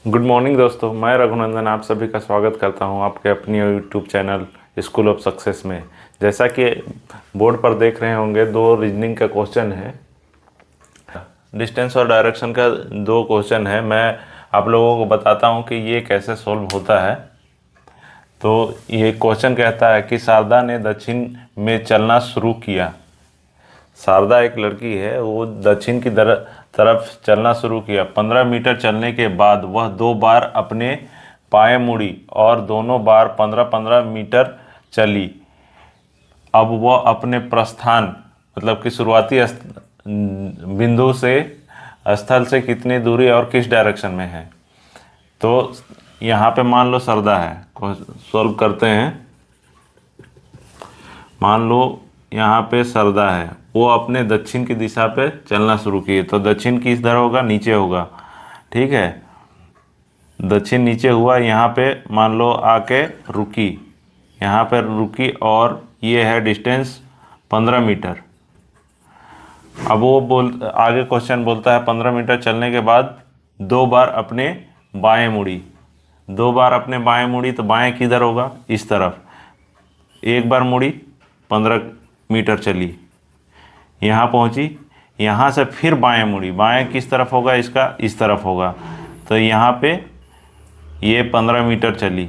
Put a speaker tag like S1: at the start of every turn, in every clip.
S1: Good morning दोस्तों, मैं रघुनंदन आप सभी का स्वागत करता हूं आपके अपनी YouTube channel school of success में। जैसा कि बोर्ड पर देख रहे होंगे, दो रीजनिंग का क्वेश्चन है, डिस्टेंस और डायरेक्शन का दो क्वेश्चन है। मैं आप लोगों को बताता हूं कि ये कैसे सॉल्व होता है। तो ये क्वेश्चन कहता है कि शारदा ने दक्षिण में चलना शुरू किया। शारदा एक लड़की है, वो दक्षिण की तरफ चलना शुरू किया। 15 मीटर चलने के बाद वह 2 बार अपने बाएं मुड़ी और दोनों बार 15-15 मीटर चली। अब वह अपने प्रस्थान मतलब कि शुरुआती बिंदु से स्थल से कितनी दूरी और किस डायरेक्शन में है। तो यहाँ पे मान लो शारदा है, सॉल्व करते हैं। मान लो यहाँ पे शारदा है, वो अपने दक्षिण की दिशा पे चलना शुरू किए। तो दक्षिण किस तरह होगा, नीचे होगा। ठीक है, दक्षिण नीचे हुआ, यहाँ पे मान लो आके रुकी, यहाँ पे रुकी और ये है डिस्टेंस 15 मीटर। अब वो आगे क्वेश्चन बोलता है 15 मीटर चलने के बाद 2 बार अपने बाएं मुड़ी। 2 बार अपने बाएं मुड़ी, तो बाएं किधर होगा, इस तरफ। एक बार मुड़ी, 15 मीटर चली, यहाँ पहुँची, यहाँ से फिर बाएं मुड़ी। बाएं किस तरफ होगा, इसका इस तरफ होगा। तो यहाँ पे ये 15 मीटर चली,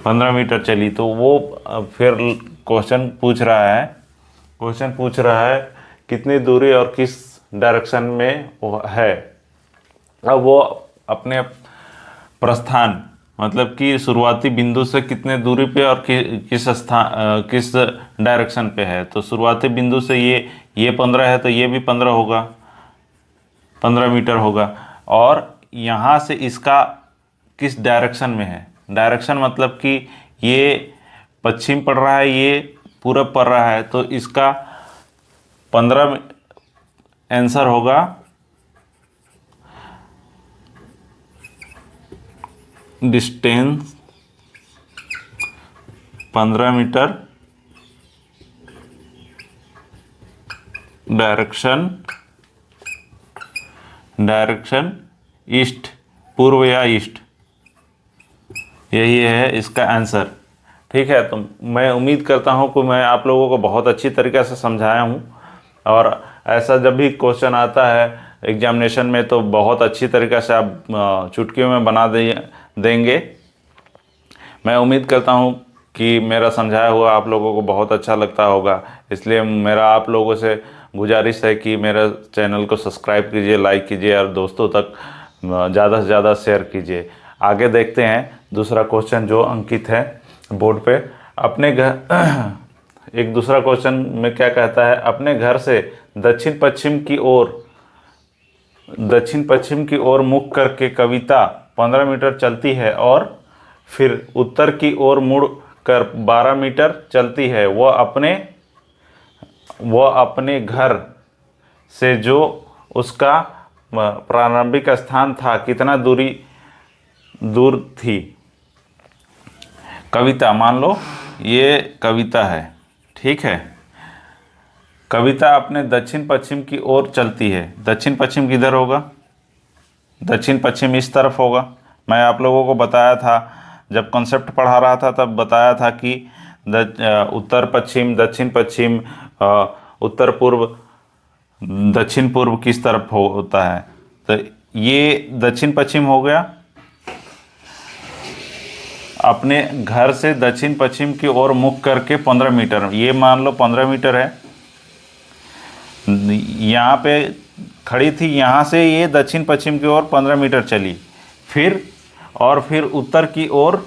S1: 15 मीटर चली। तो वो फिर क्वेश्चन पूछ रहा है कितनी दूरी और किस डायरेक्शन में वो है। अब वो अपने प्रस्थान मतलब कि शुरुआती बिंदु से कितने दूरी पे और किस डायरेक्शन पे है। तो शुरुआती बिंदु से ये 15 है, तो ये भी 15 होगा, 15 मीटर होगा। और यहाँ से इसका किस डायरेक्शन में है। डायरेक्शन मतलब कि ये पश्चिम पड़ रहा है, ये पूरब पड़ रहा है। तो इसका 15 आंसर होगा डिस्टेंस 15 मीटर, डायरेक्शन ईस्ट, पूर्व या ईस्ट, यही है इसका आंसर। ठीक है, तो मैं उम्मीद करता हूं कि मैं आप लोगों को बहुत अच्छी तरीके से समझाया हूं। और ऐसा जब भी क्वेश्चन आता है एग्जामिनेशन में, तो बहुत अच्छी तरीके से आप चुटकियों में बना देंगे। मैं उम्मीद करता हूं कि मेरा समझाया हुआ आप लोगों को बहुत अच्छा लगता होगा। इसलिए मेरा आप लोगों से गुजारिश है कि मेरे चैनल को सब्सक्राइब कीजिए, लाइक कीजिए और दोस्तों तक ज़्यादा से ज़्यादा शेयर कीजिए। आगे देखते हैं दूसरा क्वेश्चन जो अंकित है बोर्ड पे। अपने घर एक दूसरा क्वेश्चन में क्या कहता है, अपने घर से दक्षिण पश्चिम की ओर मुख करके कविता 15 मीटर चलती है और फिर उत्तर की ओर मुड़ कर 12 मीटर चलती है। वह अपने घर से जो उसका प्रारंभिक स्थान था कितना दूर थी। कविता, मान लो ये कविता है, ठीक है। कविता अपने दक्षिण पश्चिम की ओर चलती है। दक्षिण पश्चिम किधर होगा, दक्षिण पश्चिम इस तरफ होगा। मैं आप लोगों को बताया था, जब कॉन्सेप्ट पढ़ा रहा था तब बताया था कि उत्तर पश्चिम, दक्षिण पश्चिम, उत्तर पूर्व, दक्षिण पूर्व किस तरफ होता है। तो ये दक्षिण पश्चिम हो गया। अपने घर से दक्षिण पश्चिम की ओर मुख करके 15 मीटर, ये मान लो 15 मीटर है। यहाँ पे खड़ी थी, यहाँ से ये दक्षिण पश्चिम की ओर 15 मीटर चली, फिर उत्तर की ओर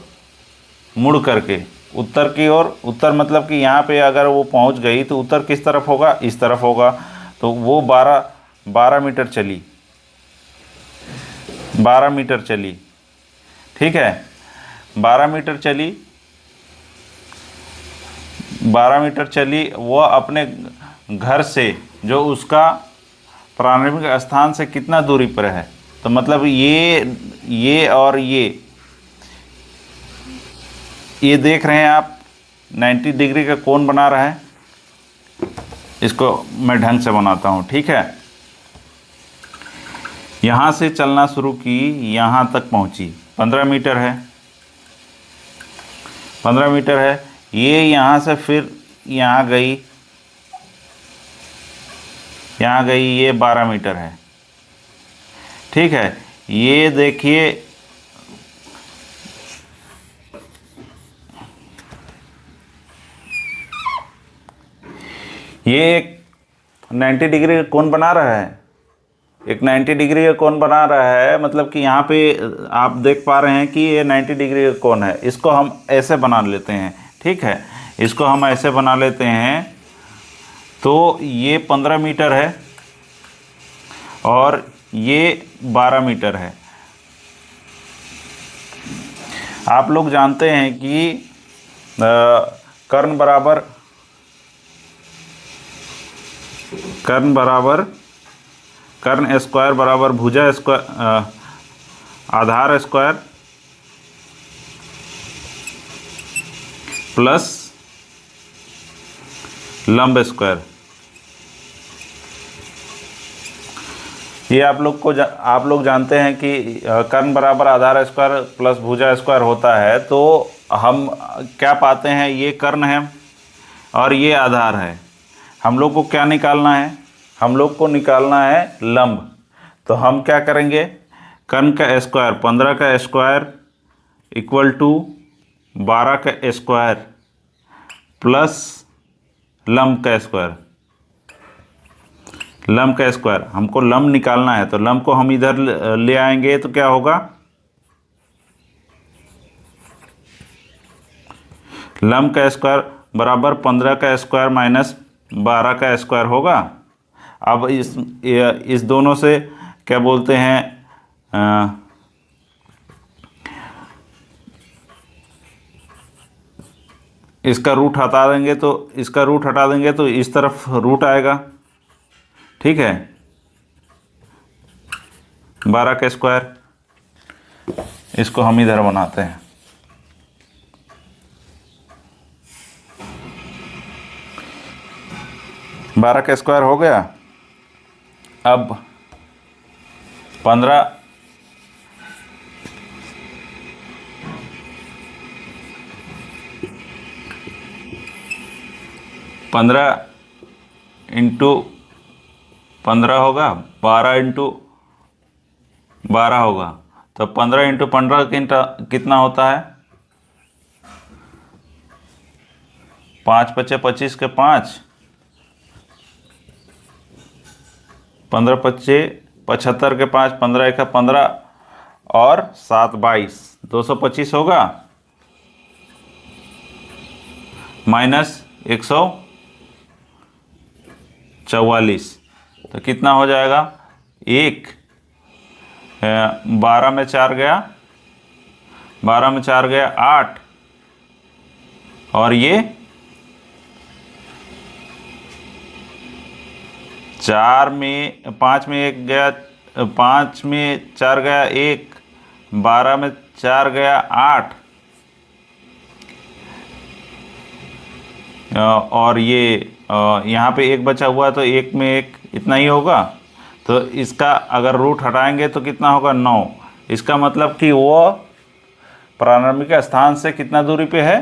S1: मुड़ करके, उत्तर की ओर, उत्तर मतलब कि यहाँ पे अगर वो पहुँच गई तो उत्तर किस तरफ होगा, इस तरफ होगा। तो वो 12 मीटर चली, 12 मीटर चली, ठीक है। 12 मीटर चली, वो अपने घर से जो उसका प्रारंभिक स्थान से कितना दूरी पर है। तो मतलब ये और ये देख रहे हैं आप, 90 डिग्री का कोण बना रहा है। इसको मैं ढंग से बनाता हूँ, ठीक है। यहाँ से चलना शुरू की, यहाँ तक पहुँची, 15 मीटर है, 15 मीटर है। ये यहाँ से फिर यहाँ गई, यहाँ गई, ये 12 मीटर है। ठीक है, ये देखिए ये एक 90 डिग्री का कोण बना रहा है, एक 90 डिग्री का कोण बना रहा है। मतलब कि यहाँ पे आप देख पा रहे हैं कि ये 90 डिग्री का कोण है। इसको हम ऐसे बना लेते हैं। ठीक है, इसको हम ऐसे बना लेते हैं। तो ये 15 मीटर है और ये 12 मीटर है। आप लोग जानते हैं कि कर्ण स्क्वायर बराबर भुजा स्क्वायर, आधार स्क्वायर प्लस लंब स्क्वायर। ये आप लोग जानते हैं कि कर्ण बराबर आधार स्क्वायर प्लस भुजा स्क्वायर होता है। तो हम क्या पाते हैं, ये कर्ण है और ये आधार है। हम लोग को क्या निकालना है, हम लोग को निकालना है लंब। तो हम क्या करेंगे, कर्ण का स्क्वायर 15 का स्क्वायर इक्वल टू 12 का स्क्वायर प्लस लंब का स्क्वायर। लंब का स्क्वायर, हमको लंब निकालना है। तो लंब को हम इधर ले आएंगे तो क्या होगा, लंब का स्क्वायर बराबर 15 का स्क्वायर माइनस 12 का स्क्वायर होगा। अब इस दोनों से क्या बोलते हैं, इसका रूट हटा देंगे तो इस तरफ रूट आएगा। ठीक है, 12 का स्क्वायर, इसको हम इधर बनाते हैं। बारह का स्क्वायर हो गया। अब 15 इंटू 15 होगा, 12 इंटू 12 होगा। तो 15 इंटू 15 कितना होता है, 5 × 5 = 25 के 5, 15 × 5 = 75 के 5, 15 × 1 = 15 और 7 = 22, 225 होगा माइनस 144। तो कितना हो जाएगा, 12 में 4 गया, 12 में 4 गया 8, और ये 5 में 1 गया, 5 में 4 गया 1, 12 में 4 गया 8, और ये यहाँ पे 1 बचा हुआ है तो 1 में 1 इतना ही होगा। तो इसका अगर रूट हटाएंगे तो कितना होगा, 9। इसका मतलब कि वो प्रारंभिक स्थान से कितना दूरी पे है,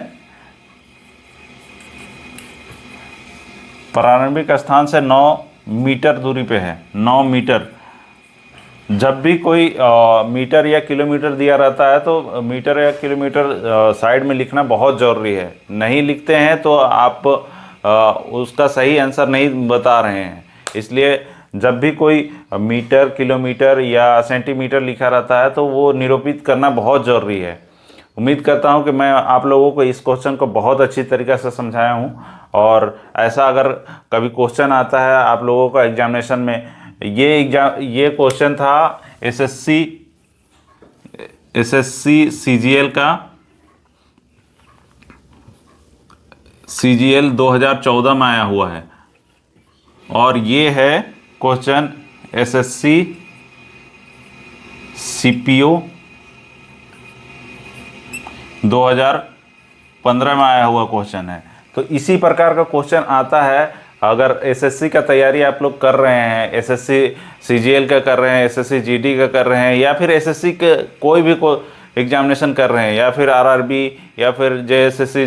S1: प्रारंभिक स्थान से 9 मीटर दूरी पे है। 9 मीटर। जब भी कोई मीटर या किलोमीटर दिया रहता है तो मीटर या किलोमीटर साइड में लिखना बहुत ज़रूरी है। नहीं लिखते हैं तो आप उसका सही आंसर नहीं बता रहे हैं। इसलिए जब भी कोई मीटर, किलोमीटर या सेंटीमीटर लिखा रहता है तो वो निरूपित करना बहुत ज़रूरी है। उम्मीद करता हूं कि मैं आप लोगों को इस क्वेश्चन को बहुत अच्छी तरीक़े से समझाया हूं। और ऐसा अगर कभी क्वेश्चन आता है आप लोगों का एग्जामिनेशन में, ये क्वेश्चन था एसएससी सीजीएल 2014 में आया हुआ है। और ये है क्वेश्चन एसएससी सीपीओ 2015 में आया हुआ क्वेश्चन है। तो इसी प्रकार का क्वेश्चन आता है अगर एसएससी का तैयारी आप लोग कर रहे हैं, एसएससी सीजीएल का कर रहे हैं, एसएससी जीडी का कर रहे हैं, या फिर एसएससी के कोई भी एग्जामिनेशन कर रहे हैं, या फिर आरआरबी, या फिर जेएसएससी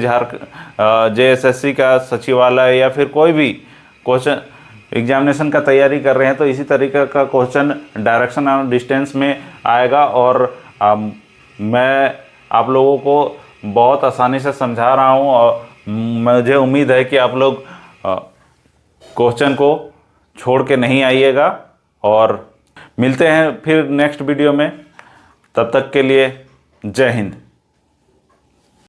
S1: जेएसएससी का सचिवालय, या फिर कोई भी क्वेश्चन एग्जामिनेशन का तैयारी कर रहे हैं, तो इसी तरीके का क्वेश्चन डायरेक्शन और डिस्टेंस में आएगा। और मैं आप लोगों को बहुत आसानी से समझा रहा हूँ, और मुझे उम्मीद है कि आप लोग क्वेश्चन को छोड़ के नहीं आइएगा। और मिलते हैं फिर नेक्स्ट वीडियो में, तब तक के लिए जय हिंद।